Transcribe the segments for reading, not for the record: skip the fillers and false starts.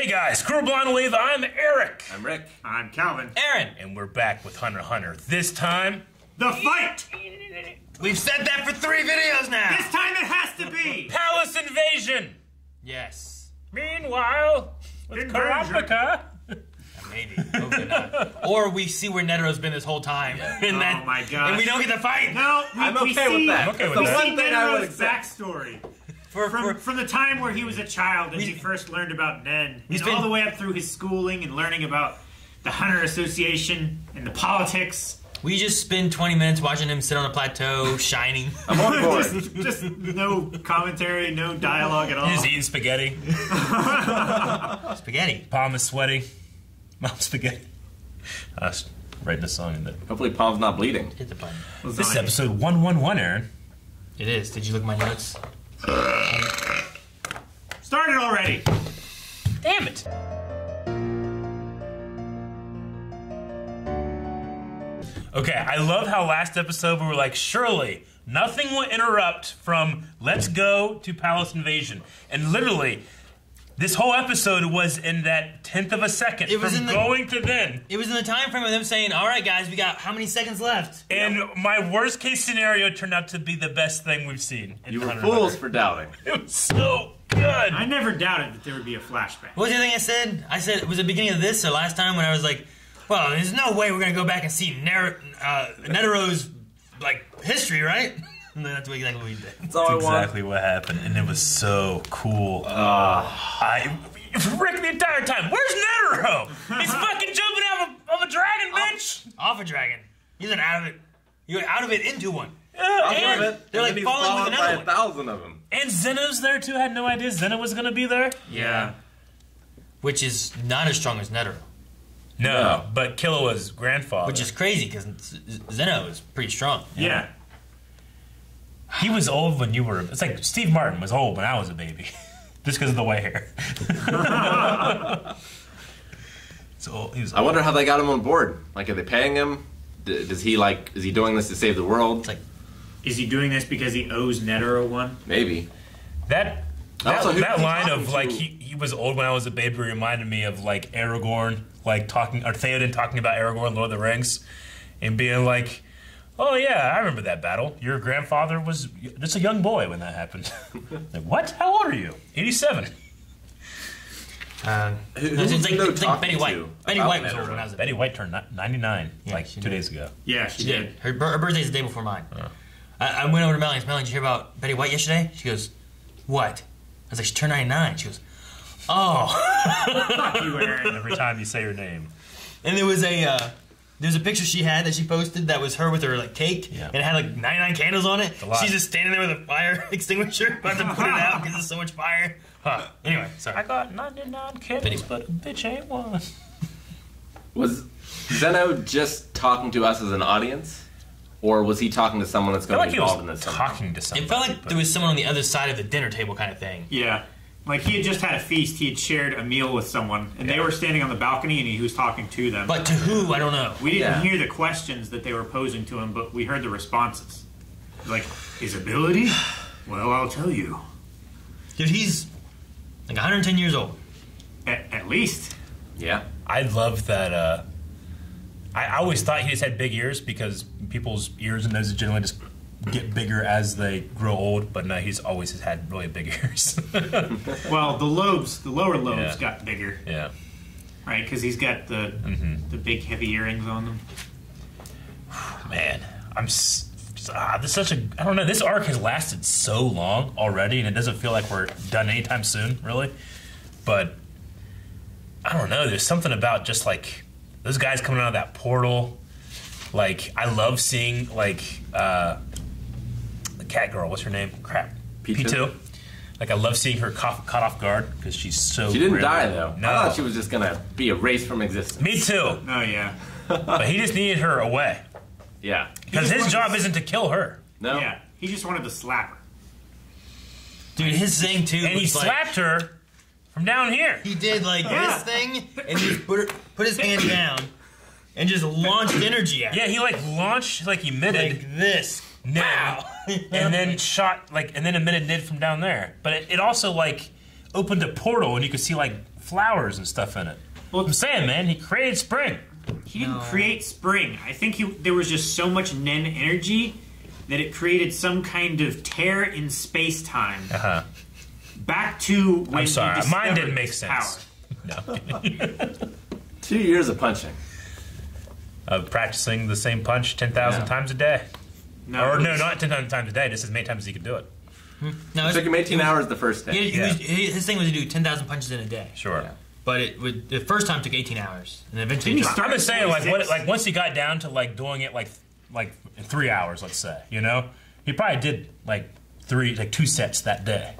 guys, Crew Blonde Wave, I'm Eric. I'm Rick. I'm Calvin. Aaron. And we're back with Hunter x Hunter. This time... The fight! We've said that for 3 videos now. This time it has to be! Palace Invasion! Yes. Meanwhile, with Karapika... Maybe. Hopefully not. Or we see where Netero's been this whole time. Yeah. Oh my god. And we don't get to fight. No, I'm okay with that. I'm okay with we that. see One thing I would Netero's accept. backstory. For From the time where he was a child and he first learned about Nen, and been- all the way up through his schooling and learning about the Hunter Association and the politics. we just spend 20 minutes watching him sit on a plateau, shining. I'm on board. just no commentary, no dialogue at all. He's eating spaghetti. Spaghetti. Palm is sweaty. Mom's spaghetti. I was writing a song in there. Hopefully Palm's not bleeding. Hit the button. This is episode 111, Aaron. It is. Did you look at my notes? Started already. Damn it. Okay, I love how last episode we were like, surely nothing will interrupt from let's go to Palace Invasion. And literally, this whole episode was in that 10th of a second It was from in the- going to then. It was in the time frame of them saying, all right, guys, we got how many seconds left? And my worst case scenario turned out to be the best thing we've seen. In You were Hunter x fools Hunter. for doubting. It was so good. I never doubted that there would be a flashback. What was the other thing I said? I said it was the beginning of this or last time when I was like, well, there's no way we're going to go back and see Netero's, like, history, right? And that's exactly what we did. That's all That's I want. exactly what happened, and it was so cool. Rick the entire time. Where's Netero? He's fucking jumping out of a dragon, bitch. Off a dragon. He's not out of it. You went out of it into one. And, They're like he's falling with by another one. 1,000 of them. and Zeno's there too. I had no idea Zeno was gonna be there. Yeah. Which is not as strong as Netero. No, but Killua's grandfather. Which is crazy because Zeno is pretty strong. Yeah. He was old when you were. It's like Steve Martin was old when I was a baby, just because of the white hair. So he was. I wonder how they got him on board. Like, are they paying him? Is he doing this to save the world? It's like, Is he doing this because he owes Netero one? Maybe. that Also, who that was he line talking of like to? he was old when I was a baby reminded me of like Aragorn, like talking or Theoden talking about Aragorn, Lord of the Rings, and being like, "Oh yeah, I remember that battle. Your grandfather was just a young boy when that happened." Like, what? How old are you? 87. it's like Betty White. Betty White was Netero? old when I was a Betty White turned 99 Yeah, like she 2 did. days ago. Yeah, she She did. Her birthday's the day before mine. I went over to Melanie. Melanie, did you hear about Betty White yesterday? She goes, what? I was like, she turned 99. She goes, oh. Fuck you, Aaron. Every time you say her name. And there was a picture she had that she posted that was her with her like cake, Yeah. and it had like 99 candles on it. a lot. She's just standing there with a fire extinguisher, about to put it out because there's so much fire. Huh. Anyway, I sorry. got 99 kids, but a bitch ain't one. Was Zeno just talking to us as an audience? Or was he talking to someone that's I feel going like to he be was involved in this somehow? talking to somebody. It felt like but- there was someone on the other side of the dinner table kind of thing. Yeah. Like he had just had a feast, he had shared a meal with someone, and they were standing on the balcony and he was talking to them. But to who, I don't know. we didn't Yeah. hear the questions that they were posing to him, but we heard the responses. Like, his ability? Well, I'll tell you. Dude, he's like 110 years old. At least. Yeah. I love that. I always thought he just had big ears because people's ears and noses generally just get bigger as they grow old. But no, he's always had really big ears. Well, the lower lobes Yeah. got bigger, Yeah. right? Because he's got the big heavy earrings on them. Man, this is such a. I don't know. This arc has lasted so long already, and it doesn't feel like we're done anytime soon, really. But I don't know. There's something about just like those guys coming out of that portal. Like I love seeing like the cat girl. What's her name? Crap. P2? Like I love seeing her caught off guard because she's so. She didn't rare. die, though. No. I thought she was just going to be erased from existence. Me too. Oh, yeah. But he just needed her away Yeah. because his job isn't to kill her. No? Yeah. He just wanted to slap her. Dude, his thing too And he was like, slapped her from down here. he did like Yeah. this thing, and he put his hand down and just launched energy at it. Yeah, he like launched, like emitted Like this. Nid, and then shot like, and then emitted Nid from down there. But it also like opened a portal and you could see like flowers and stuff in it. Well, I'm saying, man, he created spring. He didn't create spring. I think there was just so much Nen energy that it created some kind of tear in space-time. Back to when I'm sorry, he mine didn't discovered make his sense. power. No. 2 years of punching. Of practicing the same punch 10,000 times a day. No, Not 10,000 times a day, just as many times as he could do it. No, It took him 18 hours the first day. His thing was to do 10,000 punches in a day. Sure. Yeah. But the first time took 18 hours, and eventually Didn't he dropped. start I'm just saying, like, 26? once he got down to like doing it like in 3 hours, let's say, you know, he probably did like 2 sets that day.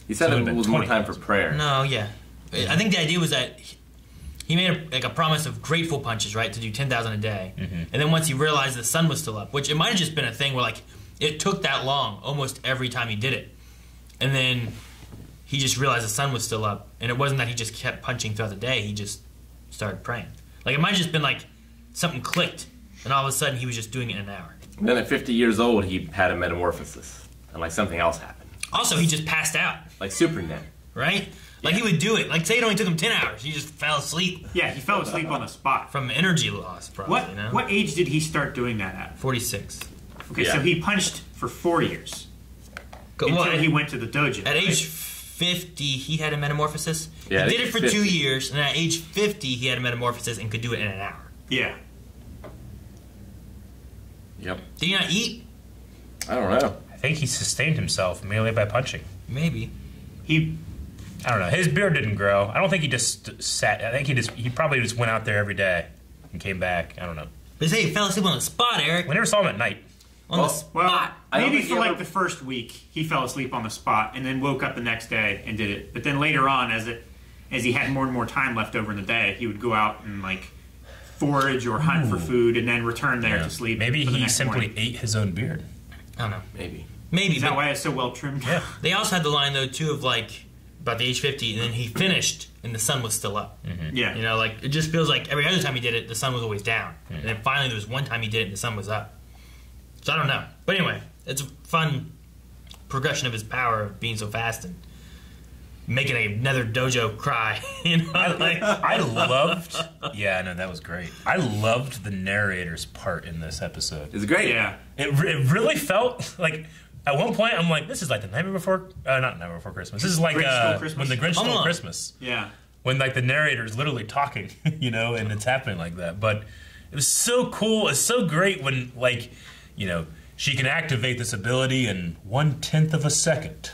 He said So it it'd been was more 20 time for prayer. No, yeah. I think the idea was that he made a promise of grateful punches, right, to do 10,000 a day. And then once he realized the sun was still up, which it might have just been a thing where, like, it took that long almost every time he did it. And then he just realized the sun was still up. And it wasn't that he just kept punching throughout the day. He just started praying. Like, it might have just been, like, something clicked, and all of a sudden he was just doing it in an hour. And then at 50 years old, he had a metamorphosis. And like something else happened. Also, he just passed out, Like Super Nen. right? Like, he would do it. Like, say it only took him 10 hours. He just fell asleep Yeah, he fell asleep on the spot. from energy loss, probably, What you know? what age did he start doing that at? 46. Okay, Yeah. so he punched for 4 years Well, until he went to the dojo. At right? age 50, he had a metamorphosis. Yeah, he at did it age for 50. 2 years, and at age 50, he had a metamorphosis and could do it in an hour. Yeah. Yep. Did he not eat? I don't know. I think he sustained himself merely by punching. Maybe. He I don't know. His beard didn't grow. I don't think he just sat. I think he probably just went out there every day and came back. I don't know. But say he fell asleep on the spot, Eric. We never saw him at night. On the Well, spot. well, I don't maybe think for he like ever- the first week he fell asleep on the spot and then woke up the next day and did it. But then later on, as he had more and more time left over in the day, he would go out and like forage or hunt for food and then return there to sleep. Maybe for the he next simply morning. ate his own beard. I don't know. Maybe. Maybe, Is that but why it's so well trimmed? Yeah. they also had the line, though, too, of like, about the age 50, and then he finished, and the sun was still up. Yeah. You know, like, it just feels like every other time he did it, the sun was always down. And then finally there was one time he did it, and the sun was up. So I don't know. But anyway, it's a fun progression of his power of being so fast and making another dojo cry. You know, like, I loved. Yeah, no, that was great. I loved the narrator's part in this episode. It's great. Yeah. It really felt like. At one point, I'm like, this is like the Nightmare Before, not Nightmare Before Christmas. This is like Grinch Stole Christmas? when the Grinch Home Stole Alone. Christmas. Yeah. When like the narrator is literally talking, you know, and it's happening like that. But it was so cool. It's so great when like, you know, she can activate this ability in 1/10 of a second,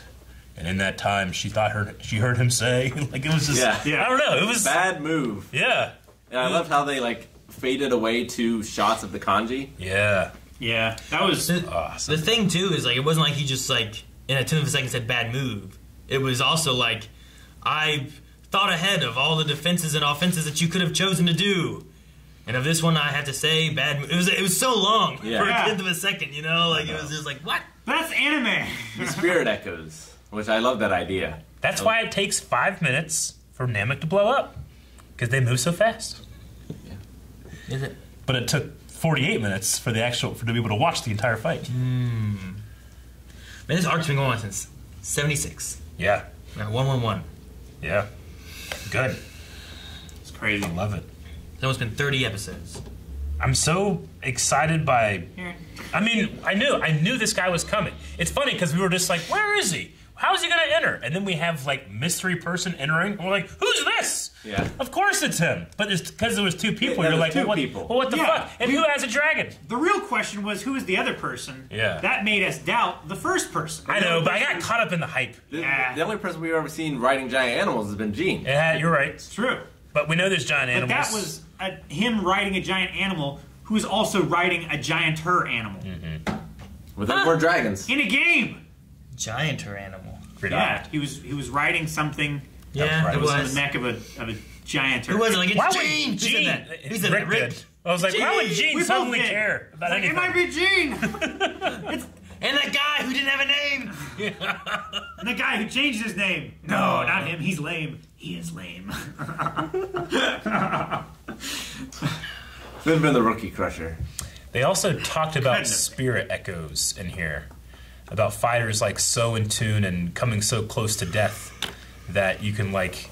and in that time, she heard him say, like it was just, Yeah. I don't know, it was Bad move. yeah, And I loved how they like faded away to shots of the kanji. yeah, Yeah. That was awesome. the thing, too, is like, it wasn't like he just, like, in a 10th of a second said bad move. It was also like, I thought ahead of all the defenses and offenses that you could have chosen to do. And of this one, I have to say, bad move. It was so long Yeah. for a Yeah. 10th of a second, you know? Like, it was just like, what? that's anime. The spirit echoes, which I love that idea. That's why it takes 5 minutes for Namek to blow up, because they move so fast. Is it? But it took 48 minutes for to be able to watch the entire fight. Man, this arc's been going on since 76. Yeah, Now, 111. yeah, good. It's crazy. I love it. It's almost been 30 episodes. I'm so excited by. I mean, I knew this guy was coming. It's funny because we were just like, where is he? How is he going to enter? And then we have like mystery person entering. And we're like, who's this? Yeah. Of course it's him. But because there was 2 people, Yeah, you're like, there's two well, people. what the Yeah. fuck? And who has a dragon? The real question was who was the other person? Yeah. That made us doubt the first person. I know, but I got caught up in the hype. Yeah. The only person we've ever seen riding giant animals has been Gene. Yeah, you're right. True. But we know there's giant But animals. that was him riding a giant animal who was also riding a gianter animal. Without more dragons. In a game. Gianter animal. Great Yeah. eye. He was riding something Yeah, right. it that was on the was. neck of a gianter. Who was it? Like, it's Why would Gene! Who Gene? said that? Who said Rick that? Rick? did. I was like, why would Gene! Gene We both suddenly did. care about Like, anything? it might be Gene. And that guy who didn't have a name! And the guy who changed his name. No, not him. He's lame. He is lame. Could have been the Rookie Crusher. They also talked about Goodness. spirit echoes in here, about fighters like so in tune and coming so close to death that you can like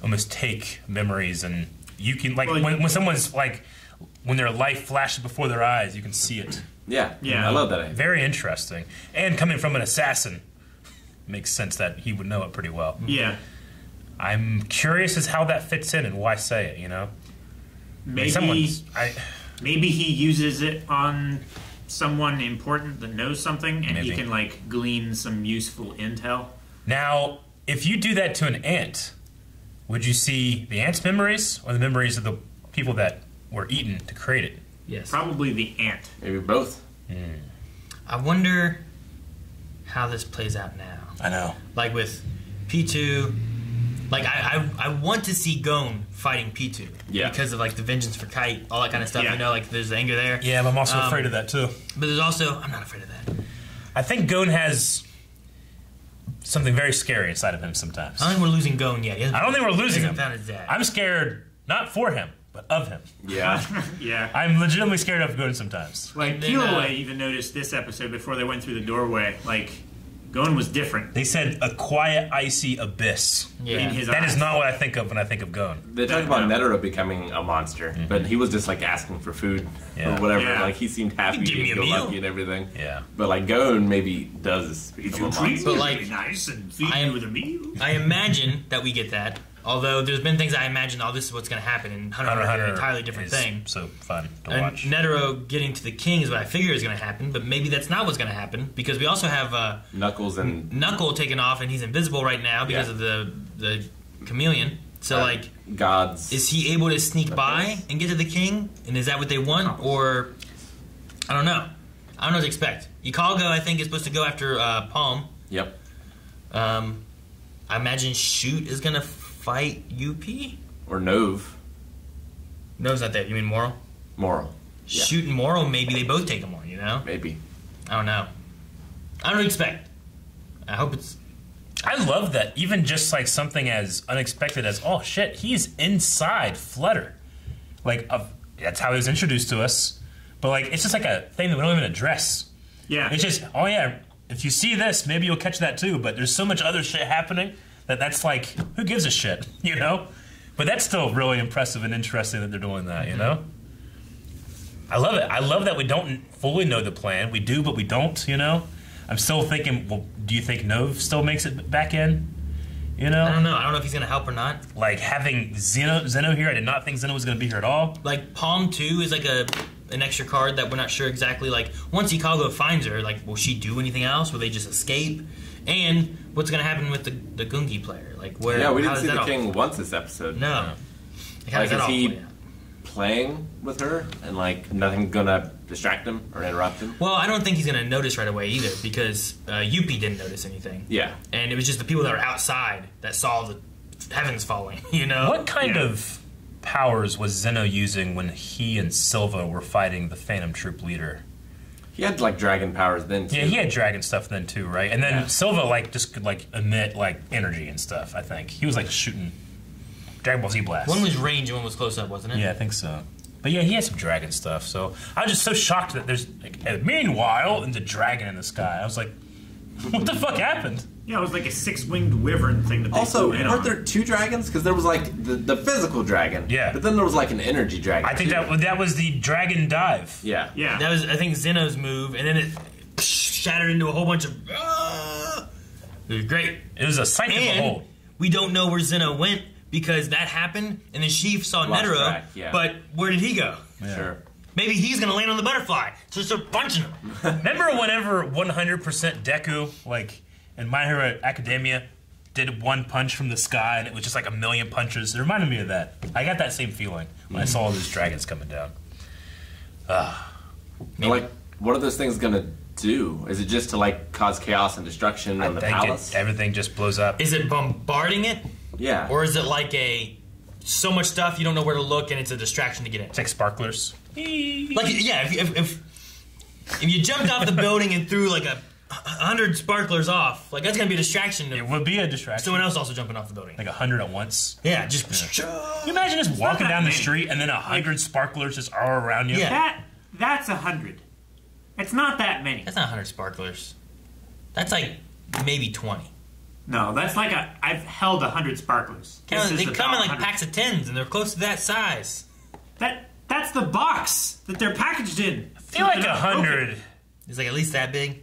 almost take memories, and you can like Well, when someone's like when their life flashes before their eyes, you can see it. Yeah, Yeah. I love that idea. Very interesting. And coming from an assassin, makes sense that he would know it pretty well. Yeah. I'm curious as how that fits in and why say it, you know? Maybe maybe he uses it on someone important that knows something, and he Maybe. can like glean some useful intel. Now, if you do that to an ant, would you see the ant's memories or the memories of the people that were eaten to create it? Yes. Probably the ant. Maybe both. I wonder how this plays out now. I know. Like with P2, like I want to see Gon fighting P2. Yeah. Because of like the vengeance for Kite, all that kind of stuff. Yeah. You know, like there's anger there. Yeah, but I'm also afraid of that too. But there's also, I'm not afraid of that. I think Gon has something very scary inside of him sometimes. I don't think we're losing Gon yet. I don't think we're losing He him. hasn't found his dad. I'm scared, not for him, but of him. Yeah. Yeah. I'm legitimately scared of Gon sometimes. Like Then, Kiloway even noticed this episode before they went through the doorway. Like Gon was different They said a quiet, icy abyss. Yeah. in his That eyes. is not what I think of when I think of Gon. They talked about No. Netero becoming a monster, but he was just like asking for food Yeah. or whatever. Yeah. Like he seemed happy Give me and a go meal. lucky and everything. Yeah. But like Gon maybe does become a monster. But, like, really nice and feed I you am- with a meal. I imagine that we get that. Although there's been things I imagine, oh, this is what's going to happen, and Hunter Hunter x Hunter Hunter is an entirely different is thing. so fun to And watch. Netero getting to the king is what I figure is going to happen, but maybe that's not what's going to happen because we also have Knuckles and Knuckle taken off and he's invisible right now because Yeah. of the chameleon. So like, gods. is he able to sneak by and get to the king? And is that what they want, or I don't know. I don't know what to expect. Ikalgo, I think, is supposed to go after Palm. Yep. I imagine Shoot is going to fight UP. Or Nove. No, it's not that. You mean Moral? Moral. Yeah. Shoot and Moral, maybe they both take him on, you know? Maybe. I don't know. I don't expect. I hope it's... I love that. Even just like something as unexpected as, oh shit, he's inside Flutter. Like, that's how he was introduced to us. But like, it's just like a thing that we don't even address. Yeah. It's just, oh yeah, if you see this, maybe you'll catch that too. But there's so much other shit happening that's like, who gives a shit, you know? But that's still really impressive and interesting that they're doing that, you know? I love it. I love that we don't fully know the plan. We do, but we don't, you know? I'm still thinking, well, do you think Nove still makes it back in? You know? I don't know. I don't know if he's going to help or not. Like having Zeno here, I did not think Zeno was going to be here at all. Like, Palm 2 is like an extra card that we're not sure exactly. Like, once Ikalgo finds her, like, will she do anything else? Will they just escape? And what's going to happen with the Gungi player? Like, where? Yeah, we how didn't does see that the all- king once this episode. No. Like, how Like, does that is all he play out? playing with her and like nothing gonna distract him or interrupt him? Well, I don't think he's going to notice right away either because Yuppie didn't notice anything. Yeah. And it was just the people that were outside that saw the heavens falling, you know? What kind Yeah. of powers was Zeno using when he and Silva were fighting the Phantom Troop leader? He had like dragon powers then too. Yeah, he had dragon stuff then too, right? And then Yeah. Silva like just could like emit like energy and stuff. I think he was like shooting Dragon Ball Z blast. One was range and one was close up, wasn't it? Yeah, I think so. But yeah, he had some dragon stuff. So I was just so shocked that there's like, meanwhile, and the dragon in the sky. I was like, what the fuck happened? Yeah, it was like a six-winged wyvern thing that they Also, flew in weren't on. there two dragons? Because there was like the physical dragon. Yeah. But then there was like an energy dragon. I think too. that was the dragon dive. Yeah. Yeah. That was, I think, Zeno's move, and then it shattered into a whole bunch of. It was great. It was a sight to And behold. we don't know where Zeno went because that happened, and then Sheev saw Lost Netero, track, yeah. but where did he go? Sure. Maybe he's gonna land on the butterfly, so start punching him. Remember whenever 100% Deku, like in My Hero Academia, did one punch from the sky and it was just like a million punches? It reminded me of that. I got that same feeling when I saw all those dragons coming down. And, like, what are those things gonna do? Is it just to like cause chaos and destruction I on the think palace? everything just blows up. Is it bombarding it, Yeah. or is it like so much stuff you don't know where to look and it's a distraction to get in? It's like sparklers. Like, yeah, if you jumped off the building and threw like 100 sparklers off, like that's gonna be a distraction It to would be a distraction. someone else also jumping off the building. Like 100 at once. Yeah, just Can you imagine just walking that down the many. street and then 100 sparklers just all around you? Yeah. That's 100. It's not that many. That's not 100 sparklers. That's like maybe 20. No, that's like I've held 100 sparklers. They This is come in about like 100. packs of 10s, and they're close to that size. That's the box that they're packaged in. I feel like 100. It's like at least that big.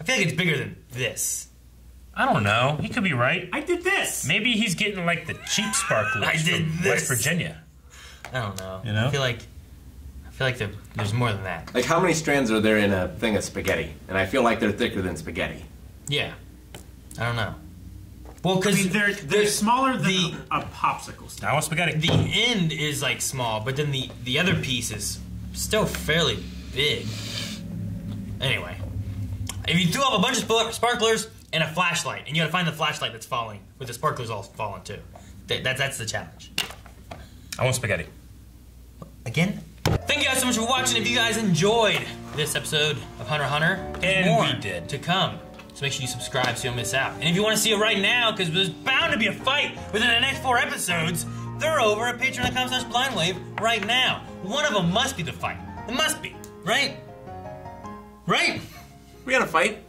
I feel like it's bigger than this. I don't know. He could be right. I did this. Maybe he's getting like the cheap sparklers I did from this. West Virginia. I don't know. You know? I feel like there's more than that. Like, how many strands are there in a thing of spaghetti? And I feel like they're thicker than spaghetti. Yeah. I don't know. Well, I because mean, they're smaller than the- a popsicle stick. I want spaghetti. the end is like small, but then the other piece is still fairly big. Anyway, if you threw up a bunch of sparklers and a flashlight, and you got to find the flashlight that's falling, with the sparklers all falling too. That's the challenge. I want spaghetti. Again? Thank you guys so much for watching. If you guys enjoyed this episode of Hunter x Hunter, there's And more we did. to come. So make sure you subscribe so you don't miss out. And if you want to see it right now, because there's bound to be a fight within the next 4 episodes, they're over at patreon.com/blindwave right now. One of them must be the fight. It must be, right? Right? We got to fight.